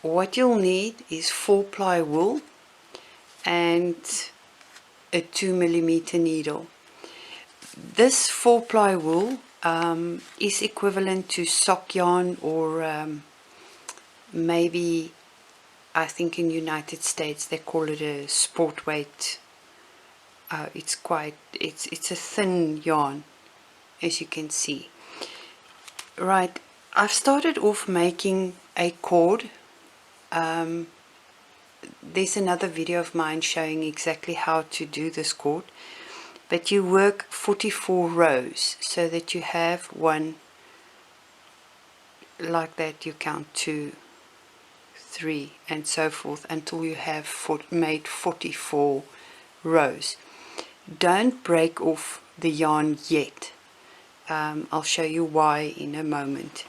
what you'll need is 4-ply wool and a 2mm needle. This 4-ply wool is equivalent to sock yarn, or maybe, I think in United States they call it a sport weight. It's a thin yarn, as you can see. Right, I've started off making a cord. There's another video of mine showing exactly how to do this cord, but you work 44 rows so that you have one like that. You count 2, 3 and so forth until you have made 44 rows. Don't break off the yarn yet. I'll show you why in a moment.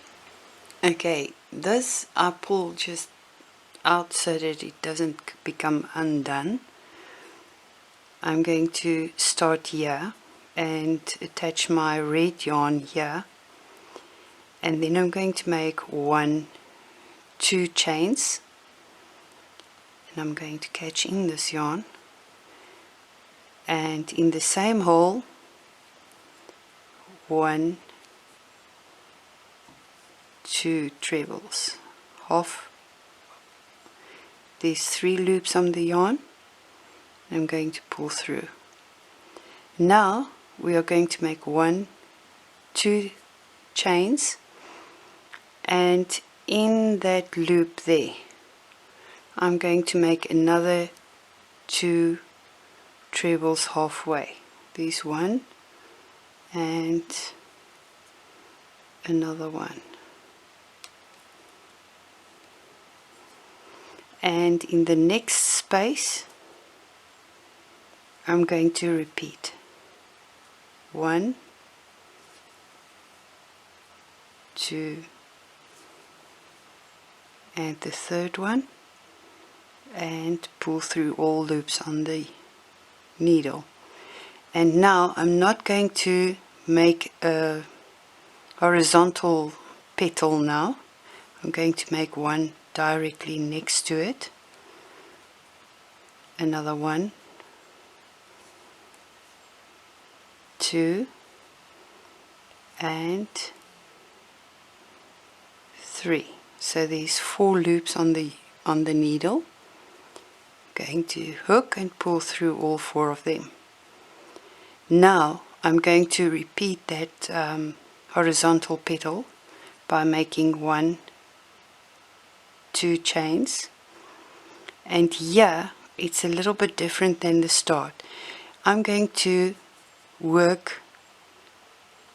Okay, this I pull just out so that it doesn't become undone. I'm going to start here and attach my red yarn here, and then I'm going to make 2 chains, and I'm going to catch in this yarn, and in the same hole 1, 2 trebles, half. There's 3 loops on the yarn. I'm going to pull through. Now we are going to make 2 chains, and in that loop there I'm going to make another 2 trebles halfway. There's 1 and another 1, and in the next space I'm going to repeat 1, 2, and the third one, and pull through all loops on the needle. And now I'm not going to make a horizontal petal now. I'm going to make one directly next to it, another 1, 2 and 3. So there's 4 loops on the needle. I'm going to hook and pull through all 4 of them. Now I'm going to repeat that horizontal petal by making 2 chains, and here it's a little bit different than the start. I'm going to work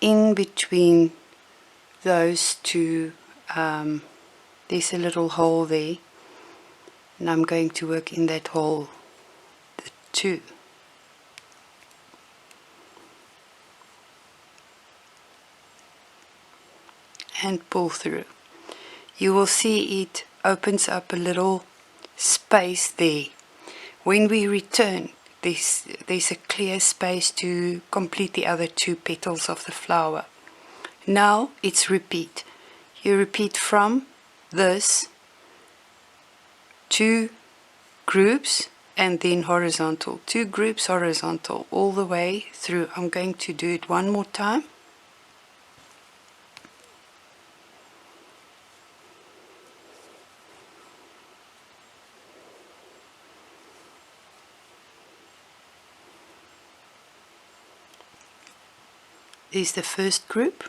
in between those 2. There's a little hole there, and I'm going to work in that hole, the 2. And pull through. You will see it opens up a little space there. When we return, there's a clear space to complete the other 2 petals of the flower. Now it's repeat. You repeat from this 2 groups and then horizontal, 2 groups horizontal all the way through. I'm going to do it one more time. This is the first group.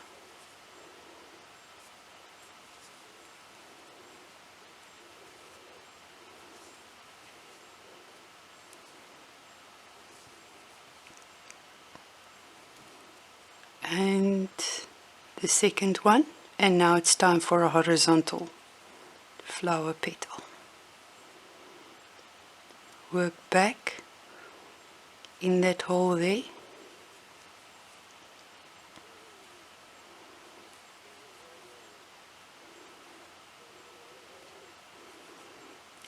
And the second one, and now it's time for a horizontal flower petal. Work back in that hole there.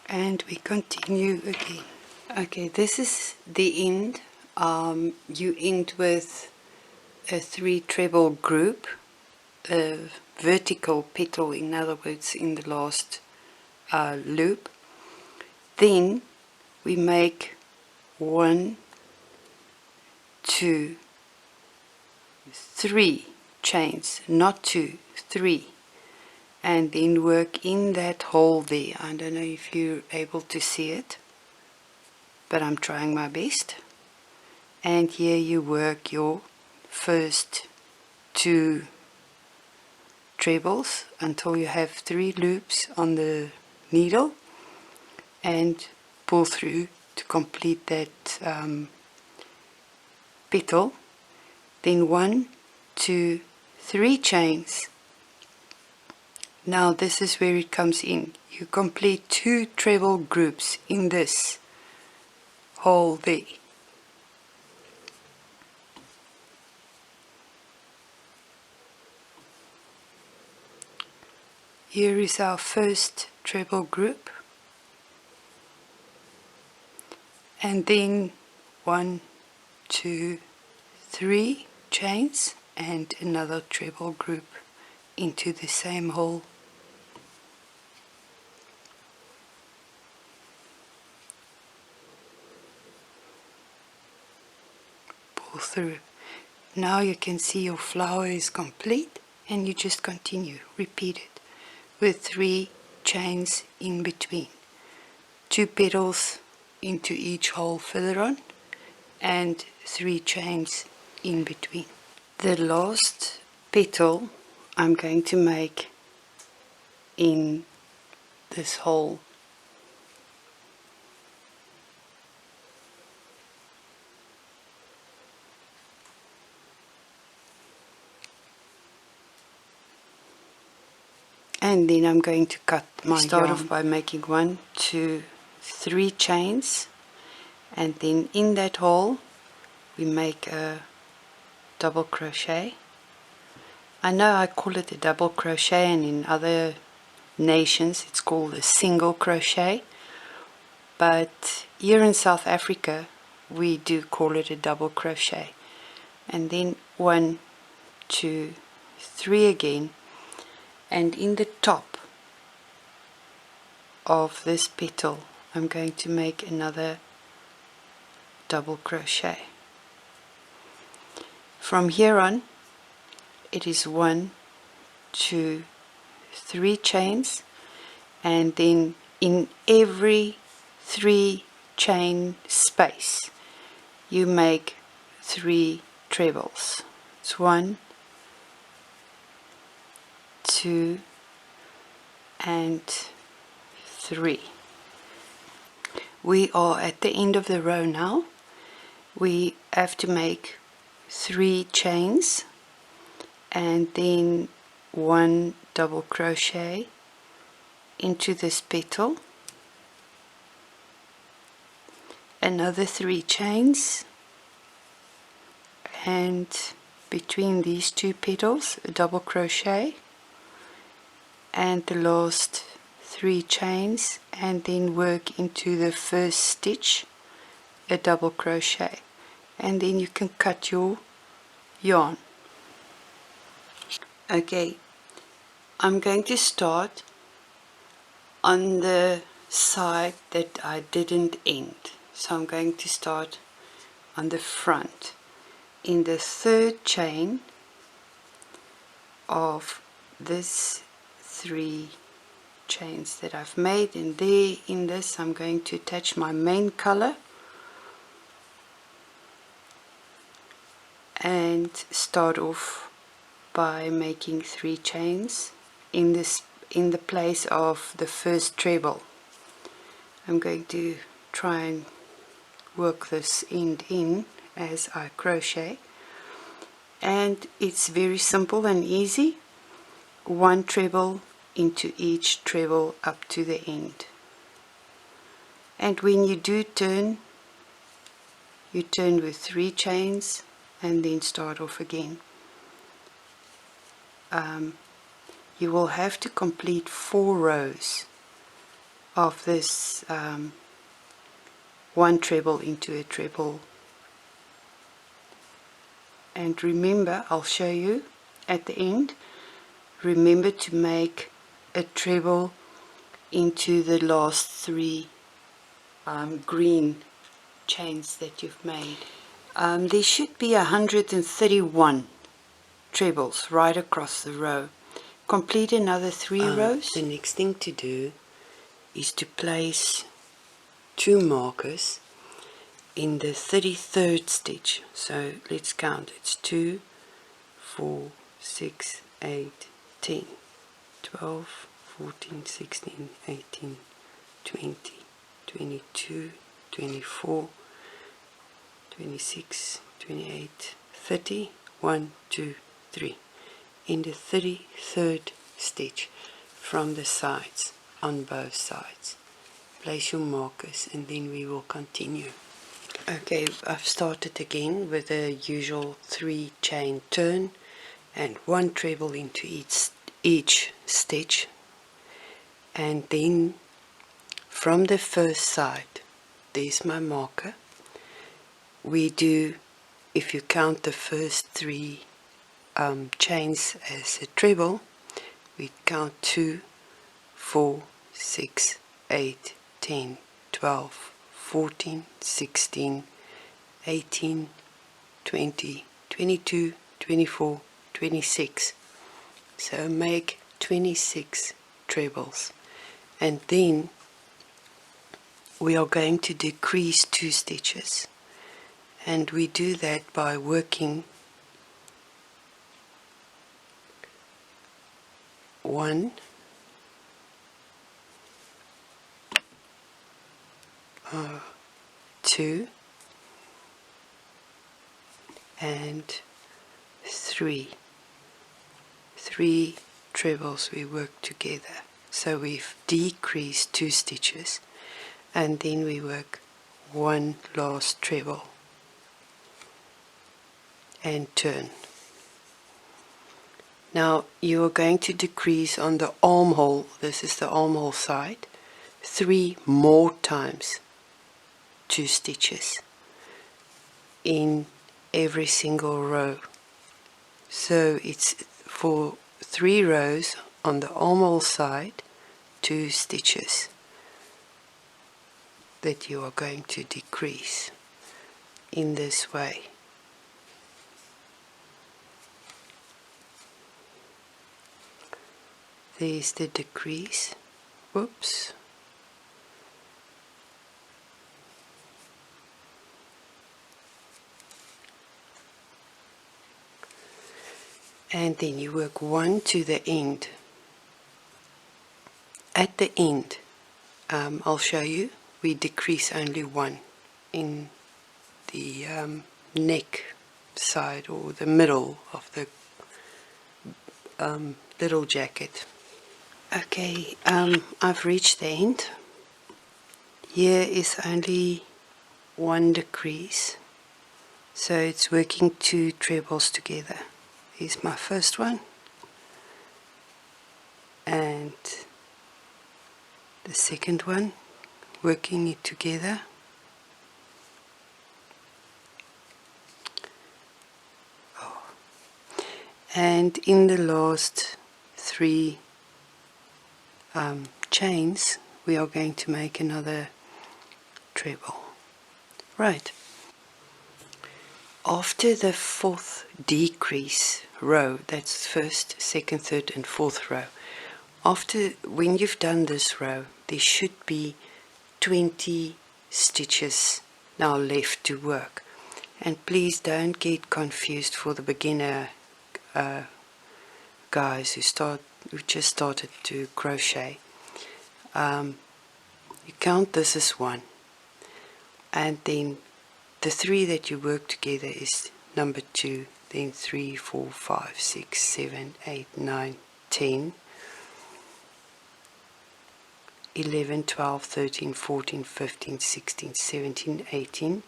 And we continue again. Okay, this is the end. You end with a 3 treble group, a vertical petal, in other words, in the last loop. Then we make 1, 2, 3 chains, not 2, 3, and then work in that hole there. I don't know if you're able to see it, but I'm trying my best. And here you work your first 2 trebles until you have 3 loops on the needle, and pull through to complete that petal. Then 1, 2, 3 chains. Now this is where it comes in. You complete 2 treble groups in this hole there. Here is our first treble group, and then 1, 2, 3 chains and another treble group into the same hole. Pull through. Now you can see your flower is complete, and you just continue, repeat it with 3 chains in between, 2 petals into each hole further on, and 3 chains in between. The last petal I'm going to make in this hole. And then I'm going to cut my yarn. Start off by making 1, 2, 3 chains, and then in that hole we make a double crochet. I know I call it a double crochet, and in other nations it's called a single crochet, but here in South Africa we do call it a double crochet. And then 1, 2, 3 again, and in the top of this petal I'm going to make another double crochet. From here on it is 1, 2, 3 chains, and then in every 3 chain space you make 3 trebles. It's 1, 2, and 3. We are at the end of the row now. We have to make 3 chains and then 1 double crochet into this petal, another 3 chains, and between these 2 petals a double crochet, and the last 3 chains, and then work into the first stitch a double crochet, and then you can cut your yarn. Okay, I'm going to start on the side that I didn't end, so I'm going to start on the front. In the 3rd chain of this 3 chains that I've made, and there in this I'm going to attach my main color and start off by making 3 chains in the place of the first treble. I'm going to try and work this end in as I crochet, and it's very simple and easy. 1 treble into each treble up to the end, and when you do turn, you turn with 3 chains and then start off again. You will have to complete 4 rows of this 1 treble into a treble, and remember, I'll show you at the end, remember to make a treble into the last three green chains that you've made. There should be 131 trebles right across the row. Complete another 3 rows. The next thing to do is to place 2 markers in the 33rd stitch. So let's count. It's 2, 4, 6, 8, 10, 12, 14, 16, 18, 20, 22, 24, 26, 28, 30, 1, 2, 3. In the 33rd stitch from the sides, on both sides. Place your markers and then we will continue. Okay, I've started again with the usual 3 chain turn and 1 treble into each stitch, and then from the first side, there's my marker. We do, if you count the first 3 chains as a treble, we count 2, 4, 6, 8, 10, 12, 14, 16, 18, 20, 22, 24, 26. So make 26 trebles, and then we are going to decrease 2 stitches, and we do that by working 1, 2 and 3 trebles. We work together, so we've decreased 2 stitches, and then we work 1 last treble and turn. Now you are going to decrease on the armhole, this is the armhole side, 3 more times 2 stitches in every single row. So it's for 3 rows on the armhole side, 2 stitches that you are going to decrease in this way. There's the decrease. Whoops. And then you work 1 to the end. At the end, I'll show you, we decrease only 1 in the neck side or the middle of the little jacket. Okay, I've reached the end. Here is only 1 decrease, so it's working 2 trebles together. Here's my first one, and the second one, working it together. And in the last 3 chains, we are going to make another treble. Right. After the 4th decrease row, that's first, second, third and 4th row, when you've done this row, there should be 20 stitches now left to work. And please don't get confused for the beginner guys who just started to crochet. You count this as 1, and then the 3 that you work together is number 2, then 3, 4, 5, 6, 7, 8, 9, 10, 11, 12, 13, 14, 15, 16, 17, 18,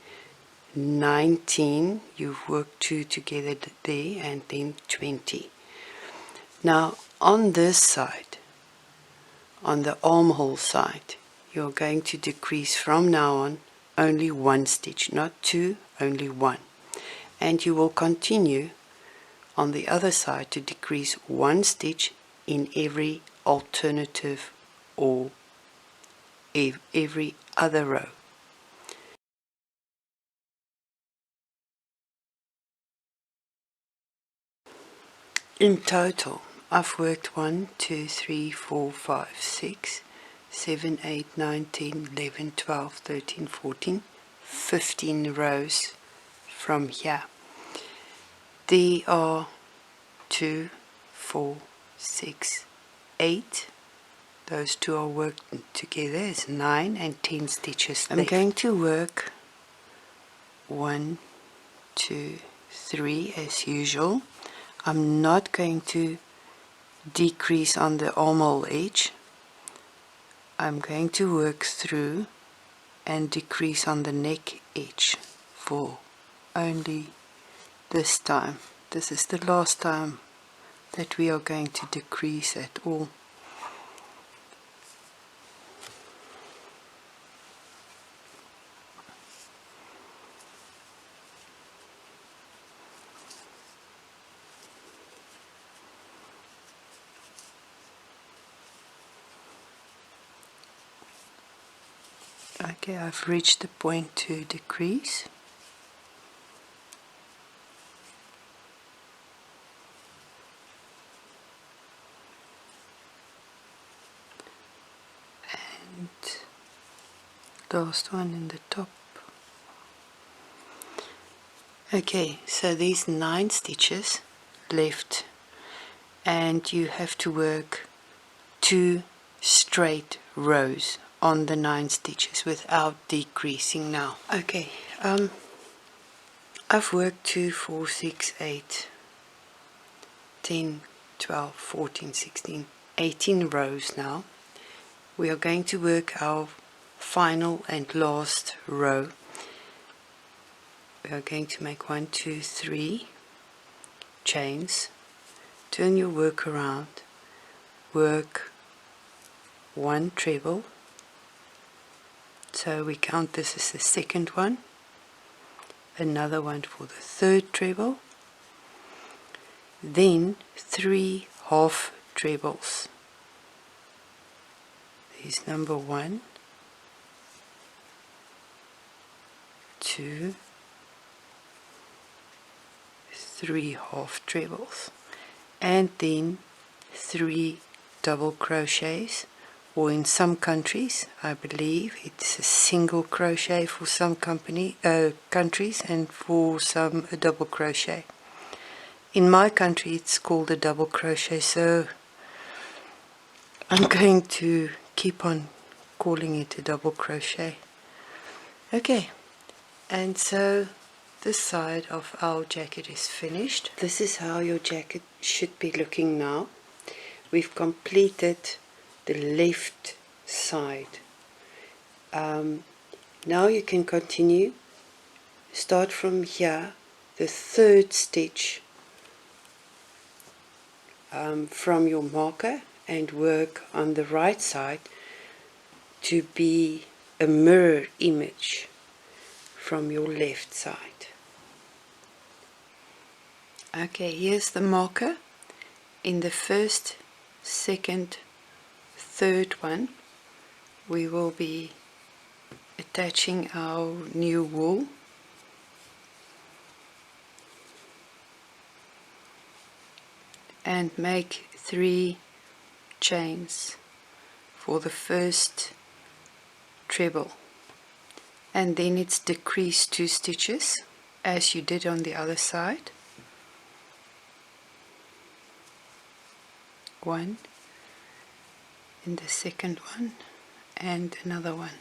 19, you've worked 2 together there, and then 20. Now on this side, on the armhole side, you're going to decrease from now on only 1 stitch, not 2, only 1. And you will continue on the other side to decrease 1 stitch in every alternative or every other row. In total, I've worked 1, 2, 3, 4, 5, 6, 7, 8, 9, 10, 11, 12, 13, 14, 15 rows from here. There are 2, 4, 6, 8. Those two are worked together. It's 9 and 10 stitches left. I'm going to work 1, 2, 3 as usual. I'm not going to decrease on the armhole edge. I'm going to work through and decrease on the neck edge for only this time. This is the last time that we are going to decrease at all. Okay, I've reached the point to decrease. And last one in the top. Okay, so these 9 stitches left, and you have to work 2 straight rows on the 9 stitches without decreasing now. Okay, I've worked 2, 4, 6, 8, 10, 12, 14, 16, 18 rows now. We are going to work our final and last row. We are going to make 1, 2, 3 chains, turn your work around, work 1 treble. So we count this as the second one, another one for the third treble, then 3 half trebles. There's number 1, 2, 3 half trebles, and then 3 double crochets, or in some countries I believe it's a single crochet for some countries, and for some a double crochet. In my country it's called a double crochet, so I'm going to keep on calling it a double crochet. Okay, and so this side of our jacket is finished. This is how your jacket should be looking now. We've completed the left side. Now you can continue. Start from here, the third stitch from your marker, and work on the right side to be a mirror image from your left side. Okay, here's the marker. In the first, second, third one we will be attaching our new wool. And make 3 chains for the first treble, and then it's decrease 2 stitches as you did on the other side. 1 in the second one and another one,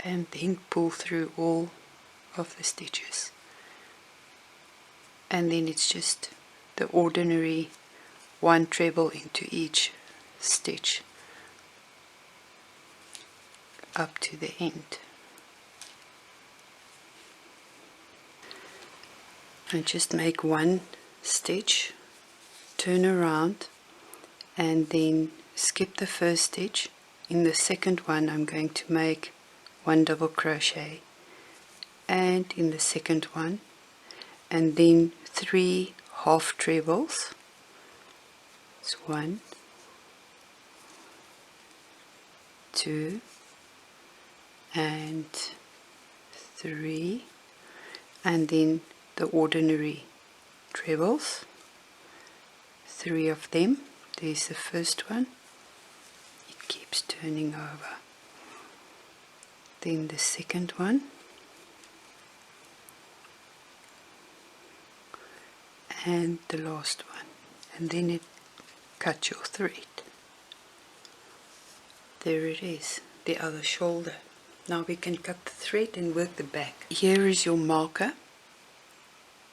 and then pull through all of the stitches, and then it's just the ordinary 1 treble into each stitch up to the end. And just make 1 stitch, turn around, and then skip the first stitch. In the second one I'm going to make 1 double crochet, and in the second one, and then 3 half trebles. It's 1, 2 and 3, and then the ordinary trebles, 3 of them. There's the first one, it keeps turning over. Then the second one, and the last one, and then it cut your thread. There it is, the other shoulder. Now we can cut the thread and work the back. Here is your marker.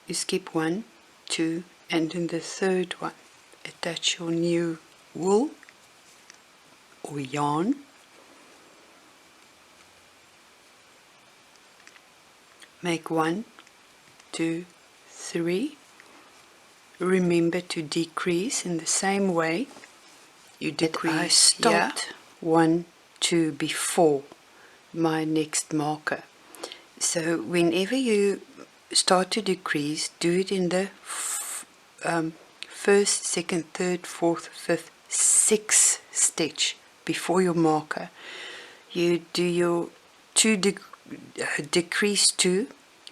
You skip 1, 2, and in the third one attach your new wool or yarn. Make 1, 2, 3. Remember to decrease in the same way you decrease. I stopped 1, 2 before my next marker. So whenever you start to decrease, do it in the first, second, third, fourth, fifth, sixth stitch before your marker. You do your decrease 2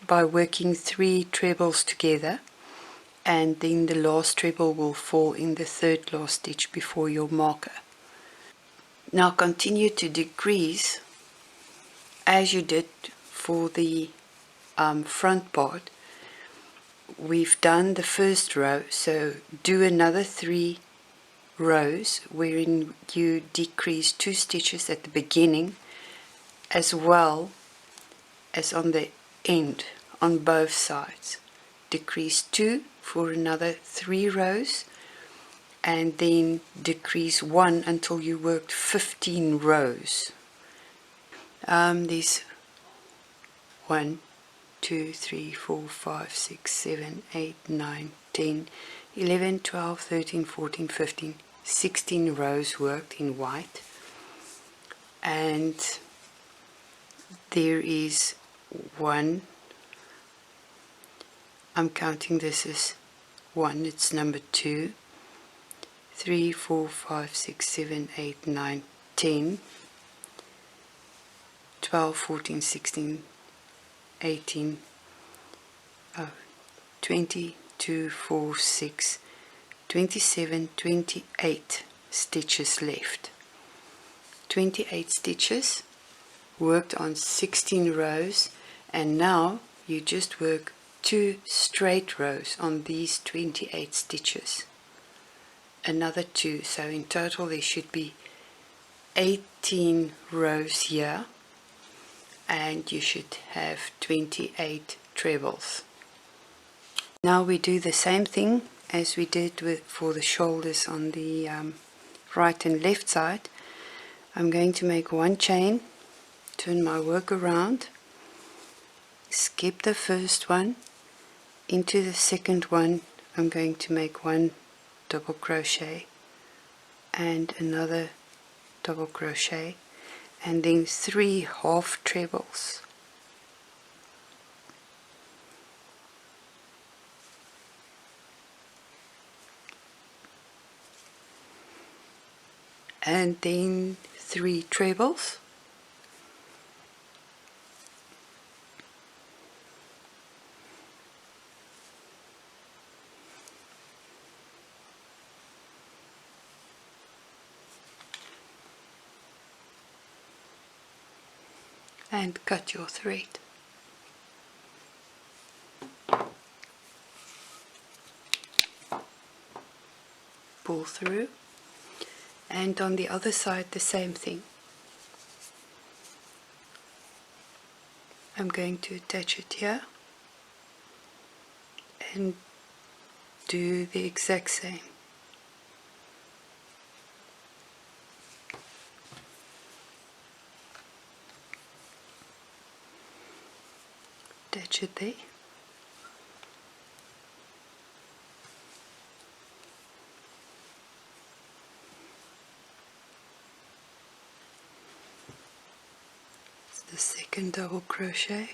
by working 3 trebles together, and then the last treble will fall in the third last stitch before your marker. Now continue to decrease as you did for the front part. We've done the first row, so do another 3 rows wherein you decrease 2 stitches at the beginning as well as on the end on both sides. Decrease 2 for another 3 rows, and then decrease 1 until you worked 15 rows. There's 1, 2, 3, 4, 5, 6, 7, 8, 9, 10, 11, 12, 13, 14, 15, 16 rows worked in white, and there is 1, I'm counting this as 1, it's number 2, 3, 4, 5, 6, 7, 8, 9, 10, 12, 14, 16, 18, 20, 2, 4, 6, 27, 28 stitches left. 28 stitches, worked on 16 rows, and now you just work 2 straight rows on these 28 stitches. Another 2, so in total there should be 18 rows here, and you should have 28 trebles. Now we do the same thing as we did for the shoulders on the right and left side. I'm going to make 1 chain, turn my work around, skip the first one, into the second one I'm going to make 1 double crochet and another double crochet, and then 3 half trebles. And then 3 trebles, and cut your thread. Pull through, and on the other side the same thing. I'm going to attach it here and do the exact same. Attach it there. It's the second double crochet,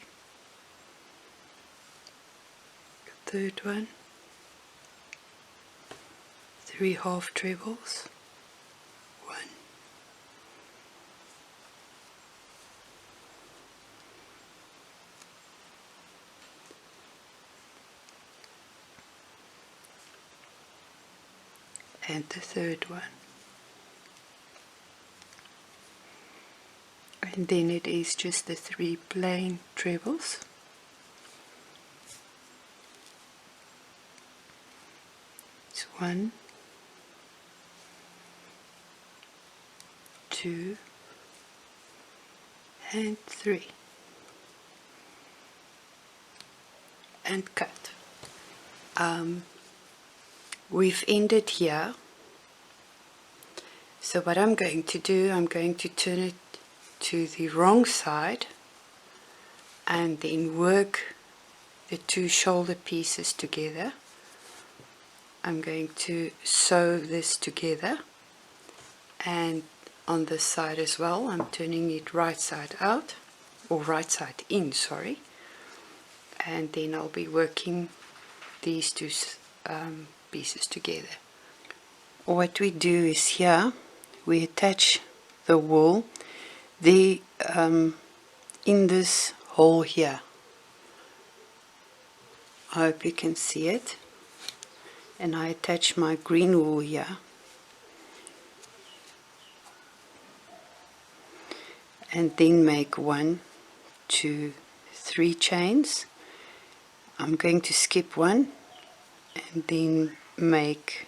third one, 3 half trebles, 1, and the third one, and then it is just the 3 plain trebles. It's 1, 2 and 3, and cut. We've ended here, so what I'm going to do, I'm going to turn it to the wrong side and then work the 2 shoulder pieces together. I'm going to sew this together, and on this side as well I'm turning it right side out, or right side in, sorry, and then I'll be working these 2 pieces together. What we do is here we attach the wool in this hole here. I hope you can see it, and I attach my green wool here, and then make 1, 2, 3 chains. I'm going to skip 1 and then make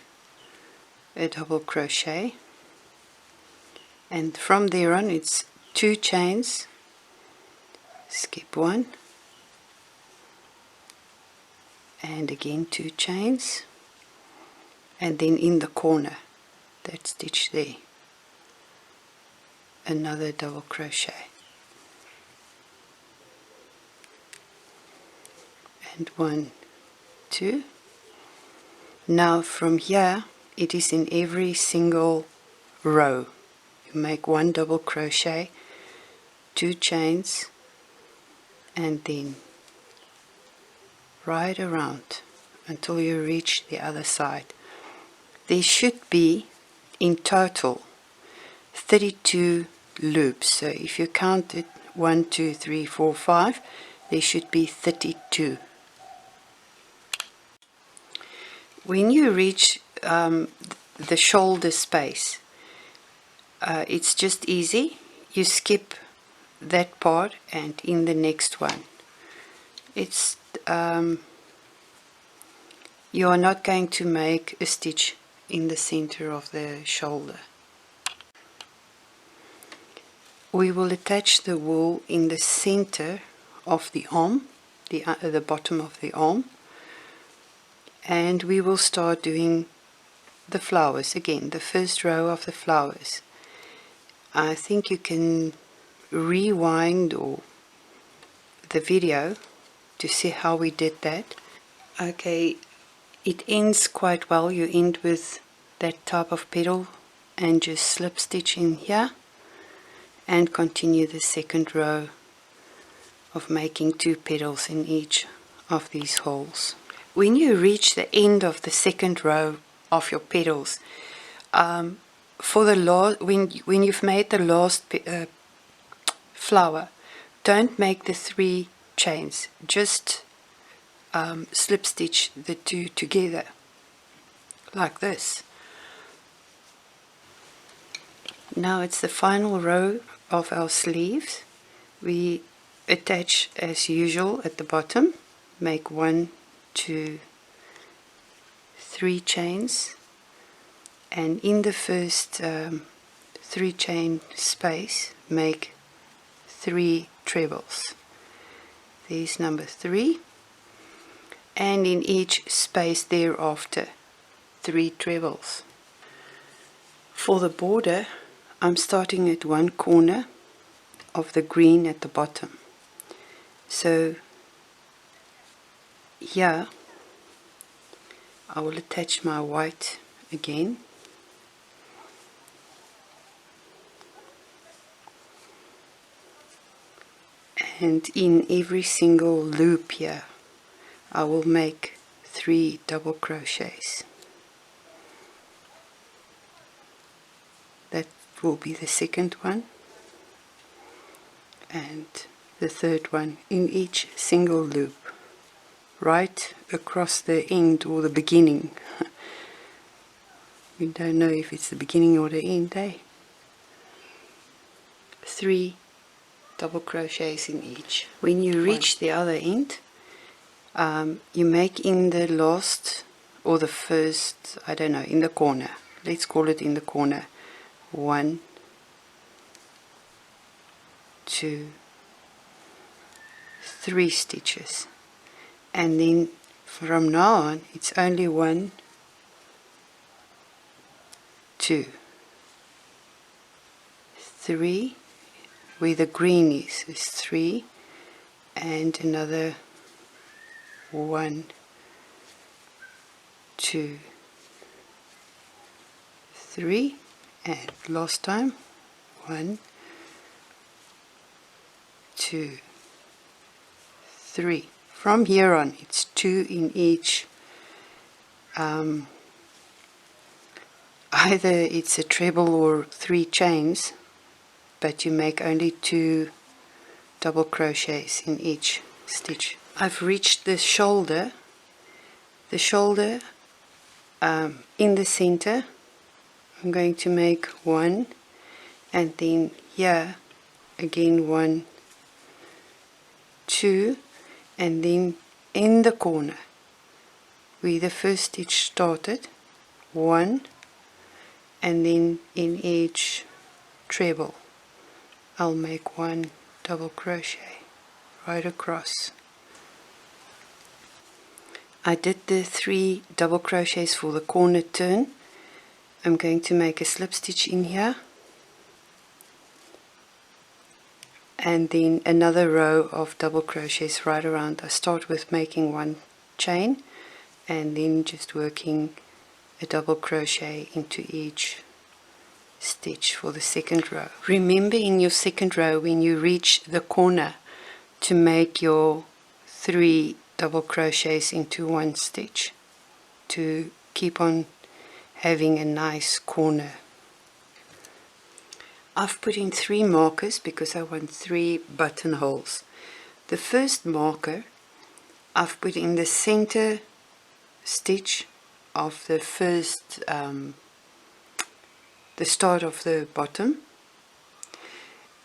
a double crochet, and from there on it's 2 chains, skip 1, and again 2 chains, and then in the corner, that stitch there, another double crochet, and 1, 2. Now from here it is in every single row. You make 1 double crochet, 2 chains, and then right around until you reach the other side. There should be in total 32 loops, so if you count it 1, 2, 3, 4, 5, there should be 32. When you reach the shoulder space, it's just easy. You skip that part and in the next one. It's you are not going to make a stitch in the center of the shoulder. We will attach the wool in the center of the arm, the bottom of the arm, and we will start doing the flowers again, the first row of the flowers. I think you can rewind or the video to see how we did that. Okay, it ends quite well. You end with that type of petal and just slip stitch in here and continue the second row of making 2 petals in each of these holes. When you reach the end of the second row of your petals, for the when you've made the last flower, don't make the 3 chains, just slip stitch the 2 together like this. Now it's the final row of our sleeves. We attach as usual at the bottom, make 1, 2, 3 chains, and in the first 3 chain space make 3 trebles. There's number 3, and in each space thereafter 3 trebles. For the border, I'm starting at one corner of the green at the bottom. So here I will attach my white again, and in every single loop here I will make 3 double crochets. That will be the second one and the third one in each single loop, right across the end or the beginning. We don't know if it's the beginning or the end, eh? 3 double crochets in each. When you reach the other end, you make in the last or the first, I don't know, in the corner. Let's call it in the corner. 1, 2, 3 stitches, and then from now on it's only 1, 2, 3, where the green is 3, and another 1, 2, 3, and last time 1, 2, 3. From here on it's 2 in each. Either it's a treble or 3 chains, but you make only 2 double crochets in each stitch. I've reached the shoulder. The shoulder in the center, I'm going to make 1, and then here again 1, 2, and then in the corner where the first stitch started, 1, and then in each treble I'll make 1 double crochet right across. I did the 3 double crochets for the corner turn. I'm going to make a slip stitch in here, and then another row of double crochets right around. I start with making 1 chain and then just working a double crochet into each stitch for the second row. Remember in your second row when you reach the corner to make your 3 double crochets into 1 stitch to keep on having a nice corner. I've put in 3 markers because I want 3 buttonholes. The first marker I've put in the center stitch of the first, the start of the bottom.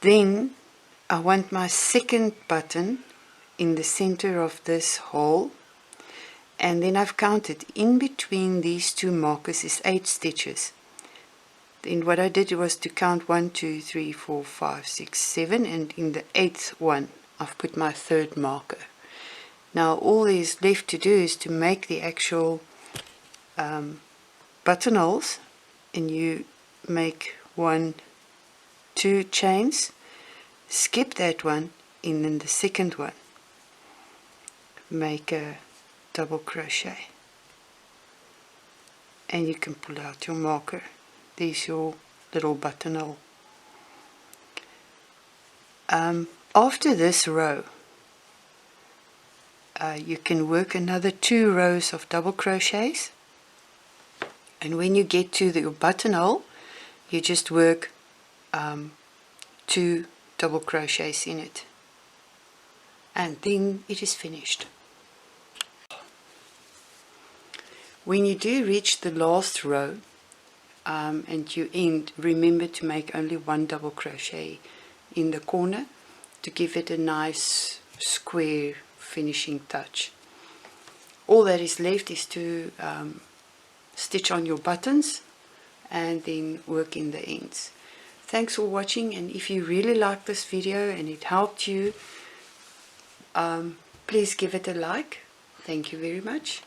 Then I want my second button in the center of this hole, and then I've counted in between these 2 markers is 8 stitches. Then what I did was to count 1, 2, 3, 4, 5, 6, 7, and in the 8th one I've put my 3rd marker. Now all there's left to do is to make the actual buttonholes, and you make 1, 2 chains, skip that one, and then the second one make a double crochet, and you can pull out your marker. There's your little buttonhole. After this row you can work another 2 rows of double crochets, and when you get to your buttonhole you just work 2 double crochets in it, and then it is finished. When you do reach the last row and you end, remember to make only 1 double crochet in the corner to give it a nice square finishing touch. All that is left is to stitch on your buttons and then work in the ends. Thanks for watching, and if you really like this video and it helped you, please give it a like. Thank you very much.